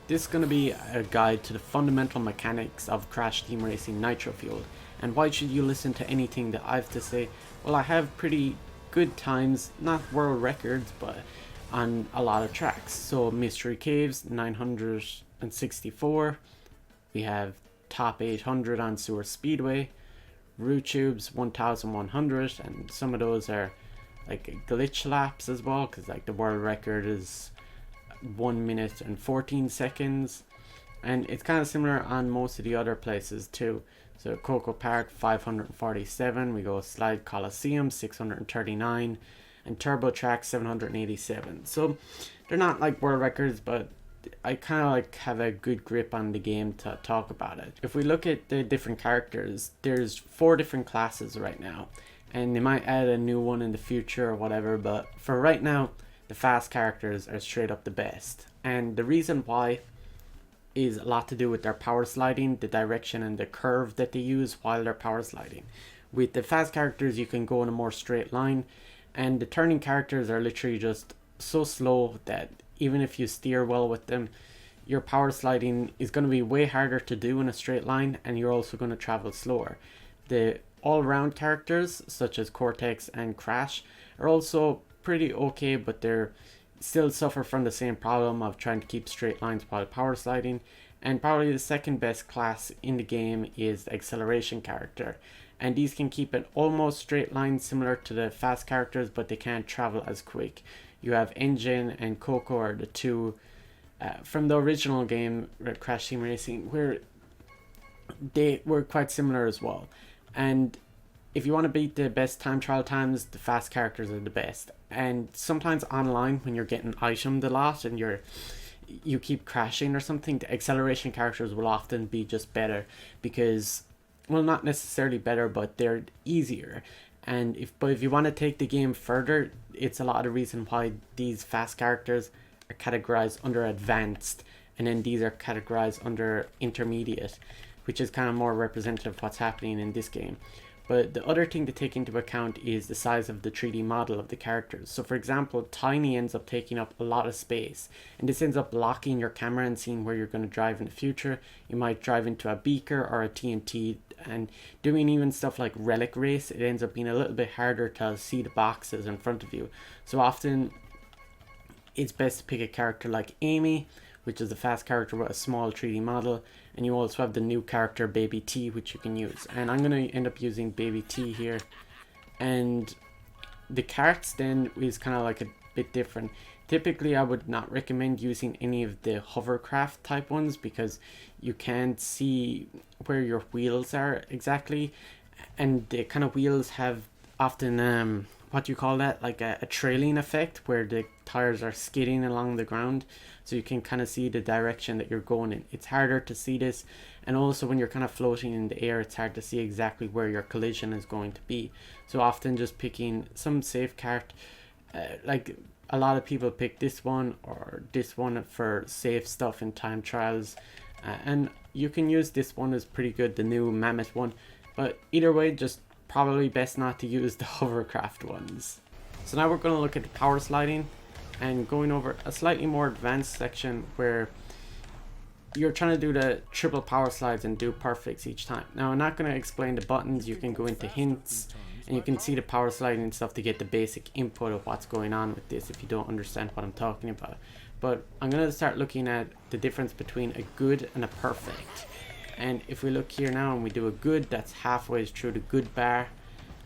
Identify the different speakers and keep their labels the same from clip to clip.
Speaker 1: This is going to be a guide to the fundamental mechanics of Crash Team Racing Nitro Fueled. And why should you listen to anything that I have to say? Well, I have pretty good times, not world records, but on a lot of tracks. So Mystery Caves 964, we have top 800 on Sewer Speedway, Root Tubes 1100, and some of those are like glitch laps as well, because like the world record is 1 minute and 14 seconds, and it's kind of similar on most of the other places too. So Coco Park 547, we go Slide Coliseum 639, and Turbo Track 787. So they're not like world records, but I kind of like have a good grip on the game to talk about it. If we look at the different characters, there's 4 different classes right now, and they might add a new one in the future or whatever, but for right now the fast characters are straight up the best. And the reason why is a lot to do with their power sliding, the direction and the curve that they use while they're power sliding. With the fast characters you can go in a more straight line, and the turning characters are literally just so slow that even if you steer well with them, your power sliding is going to be way harder to do in a straight line, and you're also going to travel slower. The all-round characters such as Cortex and Crash are also pretty okay, but they're still suffer from the same problem of trying to keep straight lines while power sliding. And probably the second best class in the game is the acceleration character, and these can keep an almost straight line similar to the fast characters, but they can't travel as quick. You have Engine and Coco are the two from the original game Crash Team Racing, where they were quite similar as well. And if you want to beat the best time trial times, the fast characters are the best. And sometimes online, when you're getting itemed a lot and you keep crashing or something, the acceleration characters will often be just better because, well, not necessarily better, but they're easier. And if you want to take the game further, it's a lot of the reason why these fast characters are categorized under advanced, and then these are categorized under intermediate, which is kind of more representative of what's happening in this game. But the other thing to take into account is the size of the 3D model of the characters. So for example, Tiny ends up taking up a lot of space, and this ends up blocking your camera and seeing where you're going to drive in the future. You might drive into a beaker or a TNT, and doing even stuff like Relic Race, it ends up being a little bit harder to see the boxes in front of you. So often it's best to pick a character like Amy, which is a fast character with a small 3D model, and you also have the new character Baby T, which you can use. And I'm going to end up using Baby T here. And the carts then is kind of like a bit different. Typically I would not recommend using any of the hovercraft type ones because you can't see where your wheels are exactly, and the kind of wheels have often what do you call that, like a trailing effect where the tires are skidding along the ground, so you can kind of see the direction that you're going in. It's harder to see this, and also when you're kind of floating in the air, it's hard to see exactly where your collision is going to be. So often just picking some safe cart, like a lot of people pick this one or this one for safe stuff in time trials, and you can use this one, is pretty good, the new Mammoth one, but either way, just probably best not to use the hovercraft ones. So now we're going to look at the power sliding and going over a slightly more advanced section where you're trying to do the triple power slides and do perfects each time. Now I'm not going to explain the buttons. You can go into hints and you can see the power sliding and stuff to get the basic input of what's going on with this if you don't understand what I'm talking about. But I'm going to start looking at the difference between a good and a perfect. And if we look here now and we do a good, that's halfway through the good bar,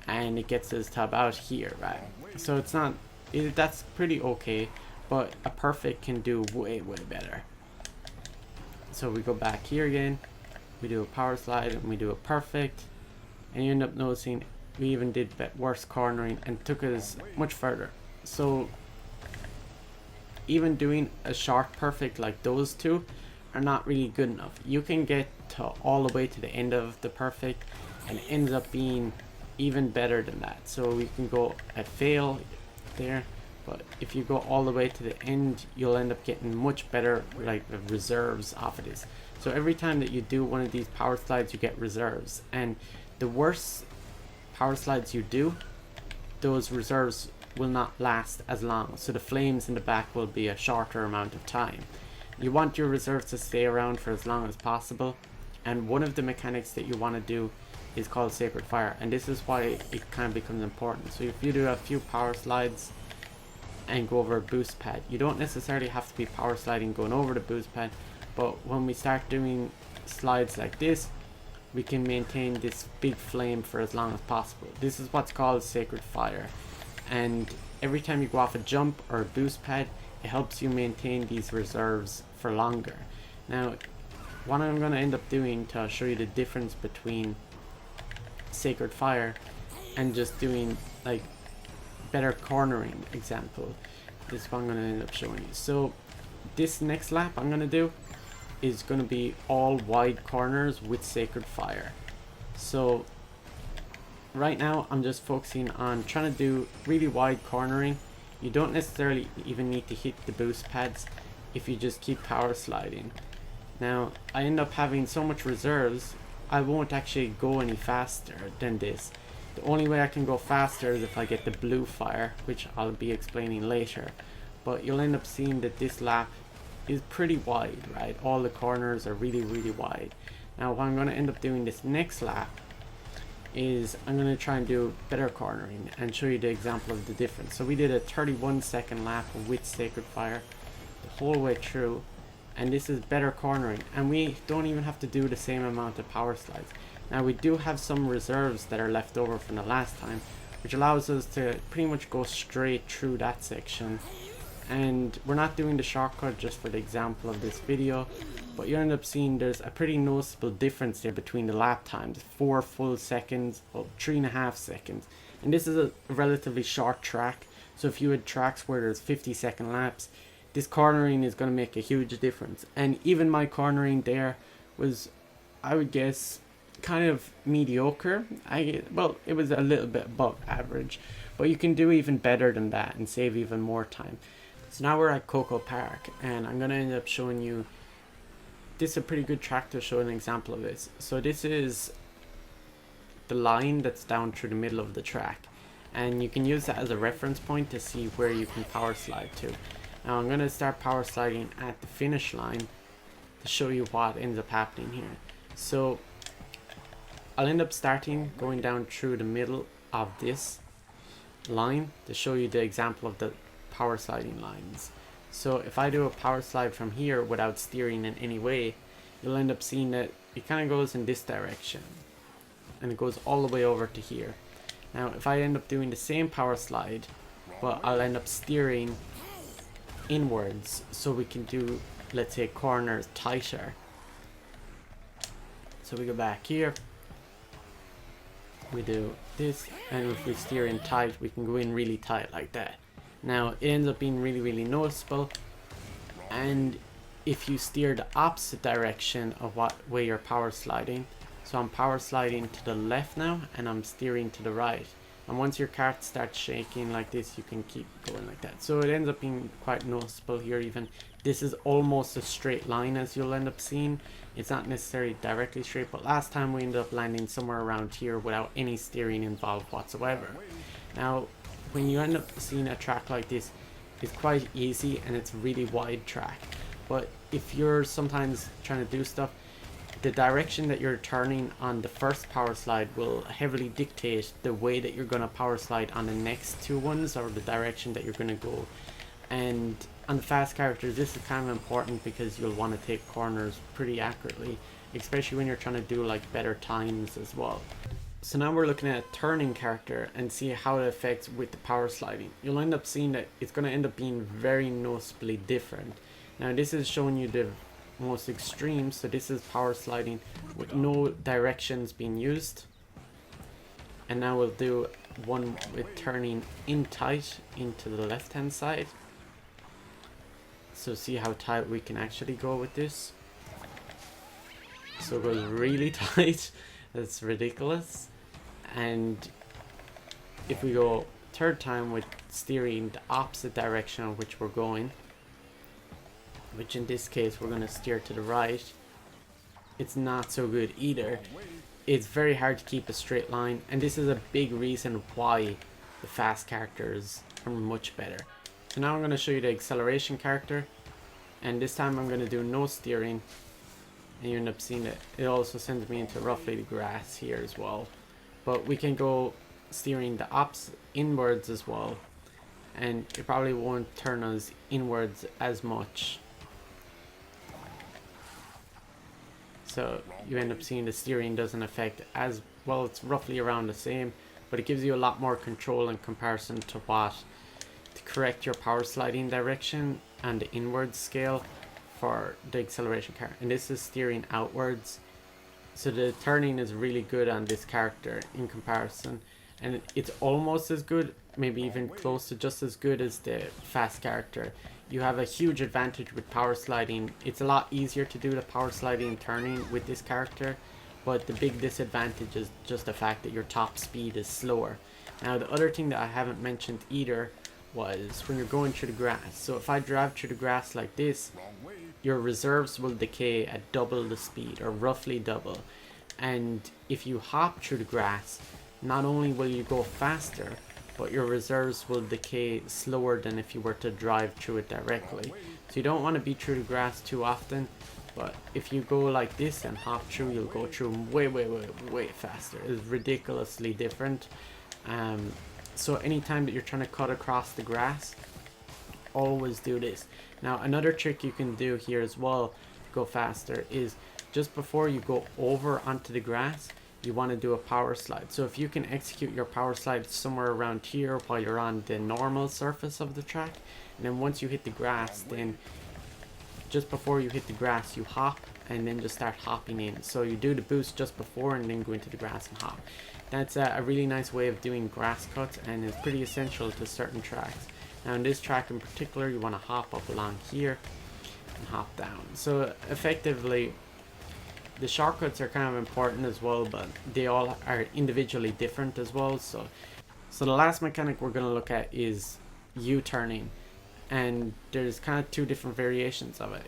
Speaker 1: and it gets us to about here, right? So it's not, that's pretty okay, but a perfect can do way better. So we go back here again, we do a power slide and we do a perfect, and you end up noticing we even did worse cornering and took us much further. So even doing a short perfect like those two are not really good enough. You can get to all the way to the end of the perfect and it ends up being even better than that. So we can go at fail there, but if you go all the way to the end, you'll end up getting much better like reserves off of this. So every time that you do one of these power slides, you get reserves, and the worse power slides you do, those reserves will not last as long, so the flames in the back will be a shorter amount of time. You want your reserves to stay around for as long as possible, and one of the mechanics that you want to do is called Sacred Fire, and this is why it kind of becomes important. So if you do a few power slides and go over a boost pad, you don't necessarily have to be power sliding going over the boost pad, but when we start doing slides like this, we can maintain this big flame for as long as possible. This is what's called Sacred Fire, and every time you go off a jump or a boost pad, it helps you maintain these reserves for longer. Now, what I'm going to end up doing to show you the difference between Sacred Fire and just doing like better cornering example, this is what I'm going to end up showing you. So this next lap I'm going to do is going to be all wide corners with Sacred Fire. So right now I'm just focusing on trying to do really wide cornering. You don't necessarily even need to hit the boost pads if you just keep power sliding. Now I end up having so much reserves, I won't actually go any faster than this. The only way I can go faster is if I get the blue fire, which I'll be explaining later. But you'll end up seeing that this lap is pretty wide, right? All the corners are really, really wide. Now what I'm going to end up doing this next lap is I'm going to try and do better cornering and show you the example of the difference. So we did a 31-second lap with Sacred Fire the whole way through, and this is better cornering, and we don't even have to do the same amount of power slides. Now we do have some reserves that are left over from the last time, which allows us to pretty much go straight through that section. And we're not doing the shortcut just for the example of this video, but you end up seeing there's a pretty noticeable difference there between the lap times. 4 full seconds, well, 3.5 seconds. And this is a relatively short track, so if you had tracks where there's 50-second laps, this cornering is going to make a huge difference. And even my cornering there was, I would guess, kind of mediocre. Well, it was a little bit above average, but you can do even better than that and save even more time. So now we're at Coco Park, and I'm going to end up showing you, this is a pretty good track to show an example of this. So this is the line that's down through the middle of the track, and you can use that as a reference point to see where you can power slide to. Now I'm going to start power sliding at the finish line to show you what ends up happening here. So I'll end up starting going down through the middle of this line to show you the example of the power sliding lines. So if I do a power slide from here without steering in any way, you'll end up seeing that it kind of goes in this direction and it goes all the way over to here. Now if I end up doing the same power slide, but I'll end up steering inwards so we can do, let's say, corners tighter. So we go back here, we do this, and if we steer in tight, we can go in really tight like that. Now it ends up being really, really noticeable, and if you steer the opposite direction of what way you're power sliding, so I'm power sliding to the left now and I'm steering to the right, and once your cart starts shaking like this, you can keep going like that. So it ends up being quite noticeable here. Even this is almost a straight line, as you'll end up seeing. It's not necessarily directly straight, but last time we ended up landing somewhere around here without any steering involved whatsoever. Now when you end up seeing a track like this, it's quite easy and it's a really wide track. But if you're sometimes trying to do stuff, the direction that you're turning on the first power slide will heavily dictate the way that you're going to power slide on the next two ones, or the direction that you're going to go. And on the fast characters, this is kind of important because you'll want to take corners pretty accurately, especially when you're trying to do like better times as well. So now we're looking at a turning character and see how it affects with the power sliding. You'll end up seeing that it's going to end up being very noticeably different. Now this is showing you the most extreme, so this is power sliding with no directions being used. And now we'll do one with turning in tight into the left hand side. So see how tight we can actually go with this. So it goes really tight. That's ridiculous. And if we go third time with steering the opposite direction of which we're going, which in this case we're going to steer to the right, it's not so good either. It's very hard to keep a straight line, and this is a big reason why the fast characters are much better. So now I'm going to show you the acceleration character, And this time I'm going to do no steering, and you end up seeing that it also sends me into roughly the grass here as well. But we can go steering the opposite inwards as well, and it probably won't turn us inwards as much. So you end up seeing the steering doesn't affect as well. It's roughly around the same, but it gives you a lot more control in comparison to what to correct your power sliding direction and the inward scale for the acceleration car. And this is steering outwards, so the turning is really good on this character in comparison, and it's almost as good, maybe even close to just as good as the fast character. You have a huge advantage with power sliding. It's a lot easier to do the power sliding and turning with this character, but the big disadvantage is just the fact that your top speed is slower. Now the other thing that I haven't mentioned either was when you're going through the grass. So if I drive through the grass like this, your reserves will decay at double the speed, or roughly double. And if you hop through the grass, not only will you go faster, but your reserves will decay slower than if you were to drive through it directly. So you don't want to be through the grass too often, but if you go like this and hop through, you'll go through way faster. It's ridiculously different. So anytime that you're trying to cut across the grass, always do this. Now another trick you can do here as well to go faster is just before you go over onto the grass, you want to do a power slide. So if you can execute your power slide somewhere around here while you're on the normal surface of the track, and then once you hit the grass, then just before you hit the grass you hop, and then just start hopping in. So you do the boost just before and then go into the grass and hop. That's a really nice way of doing grass cuts, and is pretty essential to certain tracks. Now in this track in particular, you want to hop up along here and hop down. So effectively, the shortcuts are kind of important as well, but they all are individually different as well. So the last mechanic we're going to look at is U-turning, and there's kind of two different variations of it.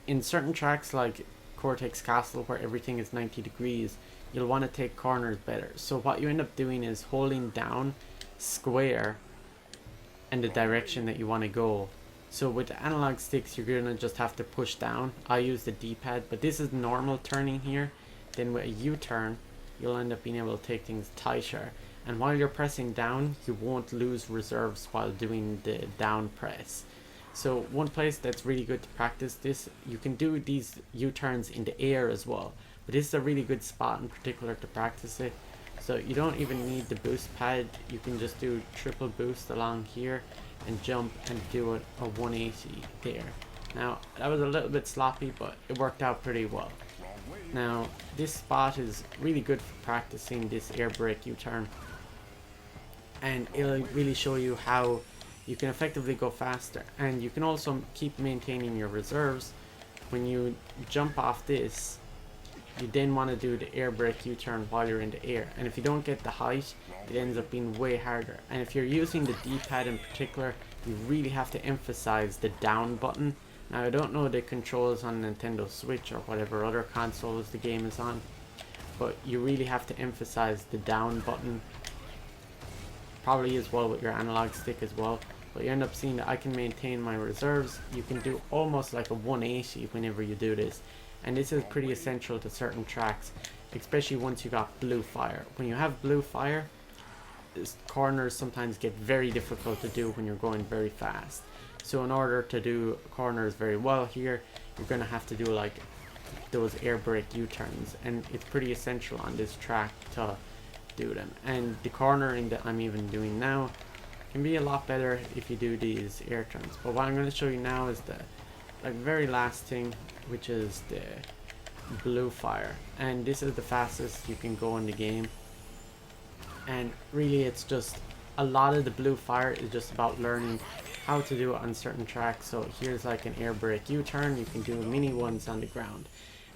Speaker 1: In certain tracks like Cortex Castle, where everything is 90 degrees, you'll want to take corners better. So what you end up doing is holding down square and the direction that you want to go. So with the analog sticks, you're gonna just have to push down. I use the D-pad, but this is normal turning here. Then with a U-turn, you'll end up being able to take things tighter. And while you're pressing down, you won't lose reserves while doing the down press. So one place that's really good to practice this, you can do these U-turns in the air as well, but this is a really good spot in particular to practice it. So you don't even need the boost pad. You can just do triple boost along here and jump and do it a 180 there. Now that was a little bit sloppy, but it worked out pretty well. Now this spot is really good for practicing this air brake U-turn, and it'll really show you how you can effectively go faster, and you can also keep maintaining your reserves. When you jump off this, you then want to do the air brake U-turn while you're in the air, and if you don't get the height, it ends up being way harder. And if you're using the D-pad in particular, you really have to emphasize the down button. Now I don't know the controls on Nintendo Switch or whatever other consoles the game is on, but you really have to emphasize the down button, probably as well with your analog stick as well. But you end up seeing that I can maintain my reserves. You can do almost like a 180 whenever you do this, and this is pretty essential to certain tracks, especially once you got blue fire. When you have blue fire, corners sometimes get very difficult to do when you're going very fast. So in order to do corners very well here, you're going to have to do like those air brake U-turns, and it's pretty essential on this track to do them. And the cornering that I'm even doing now can be a lot better if you do these air turns. But what I'm going to show you now is the very last thing, which is the blue fire, and this is the fastest you can go in the game. And really it's just a lot of the blue fire is just about learning how to do it on certain tracks. So here's like an air brake U-turn, you can do mini ones on the ground,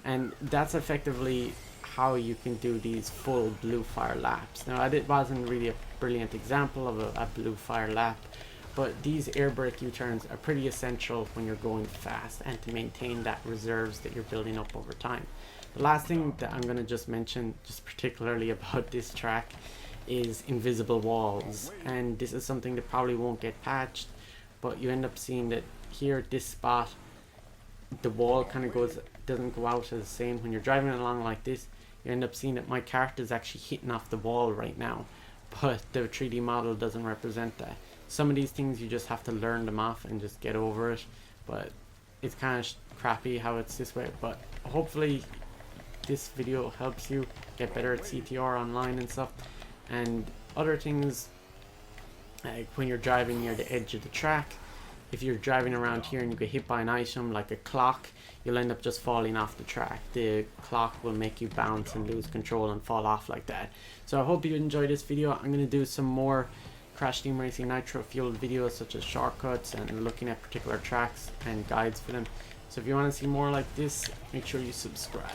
Speaker 1: and that's effectively how you can do these full blue fire laps. Now it wasn't really a brilliant example of a blue fire lap, but these air brake U-turns are pretty essential when you're going fast and to maintain that reserves that you're building up over time. The last thing that I'm going to just mention, just particularly about this track, is invisible walls, and this is something that probably won't get patched, but you end up seeing that here at this spot the wall kind of doesn't go out as the same. When you're driving along like this, you end up seeing that my cart is actually hitting off the wall right now, but the 3D model doesn't represent that. Some of these things you just have to learn them off and just get over it, but it's kind of crappy how it's this way. But hopefully this video helps you get better at CTR online and stuff. And other things, like when you're driving near the edge of the track, if you're driving around here and you get hit by an item like a clock, you'll end up just falling off the track. The clock will make you bounce and lose control and fall off like that. So I hope you enjoyed this video. I'm going to do some more Crash Team Racing Nitro fueled videos, such as shortcuts and looking at particular tracks and guides for them. So if you want to see more like this, make sure you subscribe.